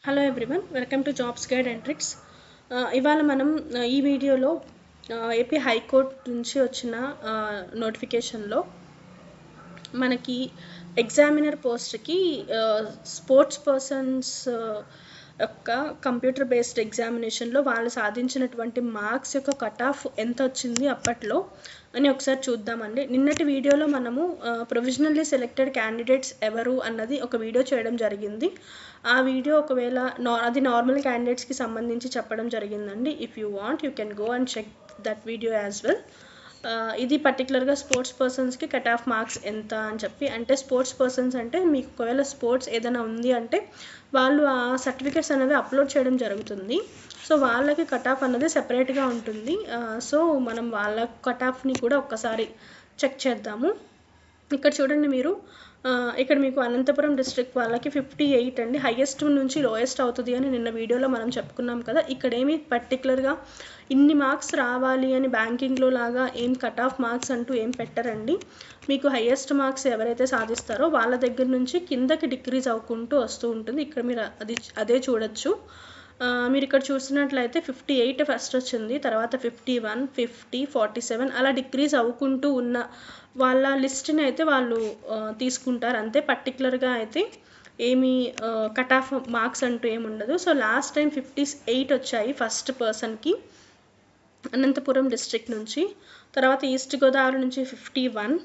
Hello everyone, welcome to jobs guide and tricks. ఇవాళ మనం ఈ వీడియోలో ఏపీ హైకోర్టు నుంచి వచ్చిన నోటిఫికేషన్లో మనకి ఎగ్జామినర్ పోస్ట్కి స్పోర్ట్స్ పర్సన్స్ యొక్క కంప్యూటర్ బేస్డ్ ఎగ్జామినేషన్లో వాళ్ళు సాధించినటువంటి మార్క్స్ యొక్క కట్ ఆఫ్ ఎంత వచ్చింది అప్పట్లో అని ఒకసారి చూద్దామండి. నిన్నటి వీడియోలో మనము ప్రొవిజనల్లీ సెలెక్టెడ్ క్యాండిడేట్స్ ఎవరు అన్నది ఒక వీడియో చేయడం జరిగింది. ఆ వీడియో ఒకవేళ అది నార్మల్ క్యాండిడేట్స్కి సంబంధించి చెప్పడం జరిగిందండి. If you want you can go and check that video as well. ఇది పర్టికులర్గా స్పోర్ట్స్ పర్సన్స్కి కట్ ఆఫ్ మార్క్స్ ఎంత అని చెప్పి, అంటే స్పోర్ట్స్ పర్సన్స్ అంటే మీకు ఒకవేళ స్పోర్ట్స్ ఏదైనా ఉంది అంటే వాళ్ళు ఆ సర్టిఫికేట్స్ అనేవి అప్లోడ్ చేయడం జరుగుతుంది. సో వాళ్ళకి కట్ ఆఫ్ అన్నది సెపరేట్గా ఉంటుంది. సో మనం వాళ్ళ కట్ ఆఫ్ని కూడా ఒక్కసారి చెక్ చేద్దాము. ఇక్కడ చూడండి మీరు, ఇక్కడ మీకు అనంతపురం డిస్ట్రిక్ట్ వాళ్ళకి 58 అండి, హైయెస్ట్ నుంచి లోయెస్ట్ అవుతుంది అని నిన్న వీడియోలో మనం చెప్పుకున్నాం కదా. ఇక్కడ ఏమి పర్టికులర్గా ఇన్ని మార్క్స్ రావాలి అని బ్యాంకింగ్లో లాగా ఏం కట్ ఆఫ్ మార్క్స్ అంటూ ఏం పెట్టరండి. మీకు హైయెస్ట్ మార్క్స్ ఎవరైతే సాధిస్తారో వాళ్ళ దగ్గర నుంచి కిందకి డిక్రీజ్ అవ్వుకుంటూ వస్తూ ఉంటుంది. ఇక్కడ మీరు అదే చూడొచ్చు. మీరు ఇక్కడ చూసినట్లయితే 58 ఫస్ట్ వచ్చింది, తర్వాత 51, 50, 47 అలా డిక్రీజ్ అవ్వుకుంటూ ఉన్న వాళ్ళ లిస్ట్ని అయితే వాళ్ళు తీసుకుంటారు అంతే. పర్టికులర్గా అయితే ఏమి కట్ ఆఫ్ మార్క్స్ అంటూ ఏమి ఉండదు. సో లాస్ట్ టైం 58 వచ్చాయి ఫస్ట్ పర్సన్కి అనంతపురం డిస్ట్రిక్ట్ నుంచి, తర్వాత ఈస్ట్ గోదావరి నుంచి 51,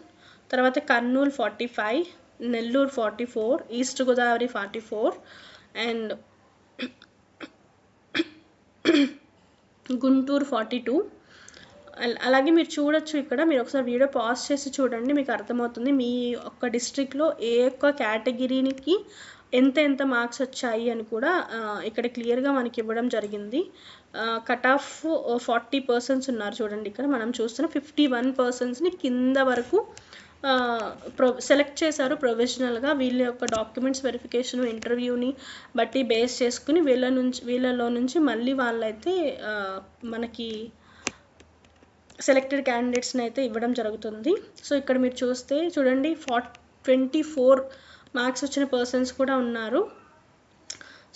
తర్వాత కర్నూలు 45, నెల్లూరు 44, ఈస్ట్ గోదావరి 44 అండ్ గుంటూరు 42. అలాగే మీరు చూడొచ్చు, ఇక్కడ మీరు ఒకసారి వీడియో పాజ్ చేసి చూడండి, మీకు అర్థమవుతుంది మీ ఒక్క డిస్ట్రిక్ట్లో ఏ ఒక్క కేటగిరీకి ఎంత మార్క్స్ వచ్చాయి అని కూడా ఇక్కడ క్లియర్గా మనకి ఇవ్వడం జరిగింది. కట్ ఆఫ్ 40% ఉన్నారు చూడండి. ఇక్కడ మనం చూస్తున్న 51%ని కింద వరకు సెలెక్ట్ చేశారు ప్రొవిజనల్గా. వీళ్ళ యొక్క డాక్యుమెంట్స్ వెరిఫికేషన్ ఇంటర్వ్యూని బట్టి బేస్ చేసుకుని వీళ్ళలో నుంచి మళ్ళీ వాళ్ళైతే మనకి సెలెక్టెడ్ క్యాండిడేట్స్ని అయితే ఇవ్వడం జరుగుతుంది. సో ఇక్కడ మీరు చూస్తే చూడండి 24 మార్క్స్ వచ్చిన పర్సన్స్ కూడా ఉన్నారు.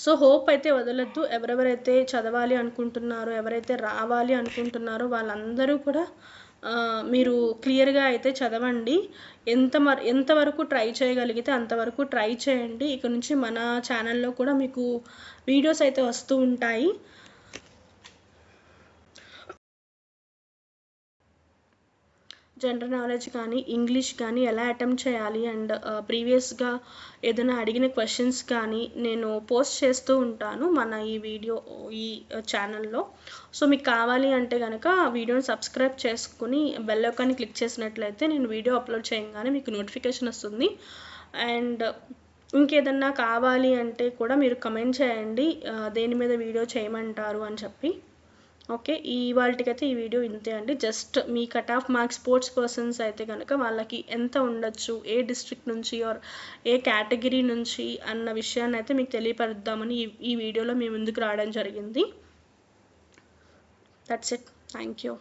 సో హోప్ అయితే వదలొద్దు. ఎవరెవరైతే చదవాలి అనుకుంటున్నారో, ఎవరైతే రావాలి అనుకుంటున్నారో వాళ్ళందరూ కూడా మీరు క్లియర్గా అయితే చదవండి. ఎంతవరకు ట్రై చేయగలిగితే అంతవరకు ట్రై చేయండి. ఇక నుంచి మన ఛానల్లో కూడా మీకు వీడియోస్ అయితే వస్తూ ఉంటాయి. జనరల్ నాలెడ్జ్ కానీ ఇంగ్లీష్ కానీ ఎలా అటెంప్ట్ చేయాలి అండ్ ప్రీవియస్గా ఏదైనా అడిగిన క్వశ్చన్స్ కానీ నేను పోస్ట్ చేస్తూ ఉంటాను మన ఈ ఛానల్లో. సో మీకు కావాలి అంటే కనుక వీడియోని సబ్స్క్రైబ్ చేసుకుని బెల్ ఐకాన్ని క్లిక్ చేసినట్లయితే నేను వీడియో అప్లోడ్ చేయగానే మీకు నోటిఫికేషన్ వస్తుంది. అండ్ ఇంకేదన్నా కావాలి అంటే కూడా మీరు కమెంట్ చేయండి దేని మీద వీడియో చేయమంటారు అని చెప్పి. ఓకే, ఇవాళకైతే ఈ వీడియో ఇంతే అండి. జస్ట్ మీ cut off marks sports persons అయితే కనుక వాళ్ళకి ఎంత ఉండొచ్చు, ఏ డిస్ట్రిక్ట్ నుంచి ఆర్ ఏ కేటగిరీ నుంచి అన్న విషయాన్ని అయితే మీకు తెలియపరుద్దామని ఈ వీడియోలో మీ ముందుకు రావడం జరిగింది. That's it. Thank you.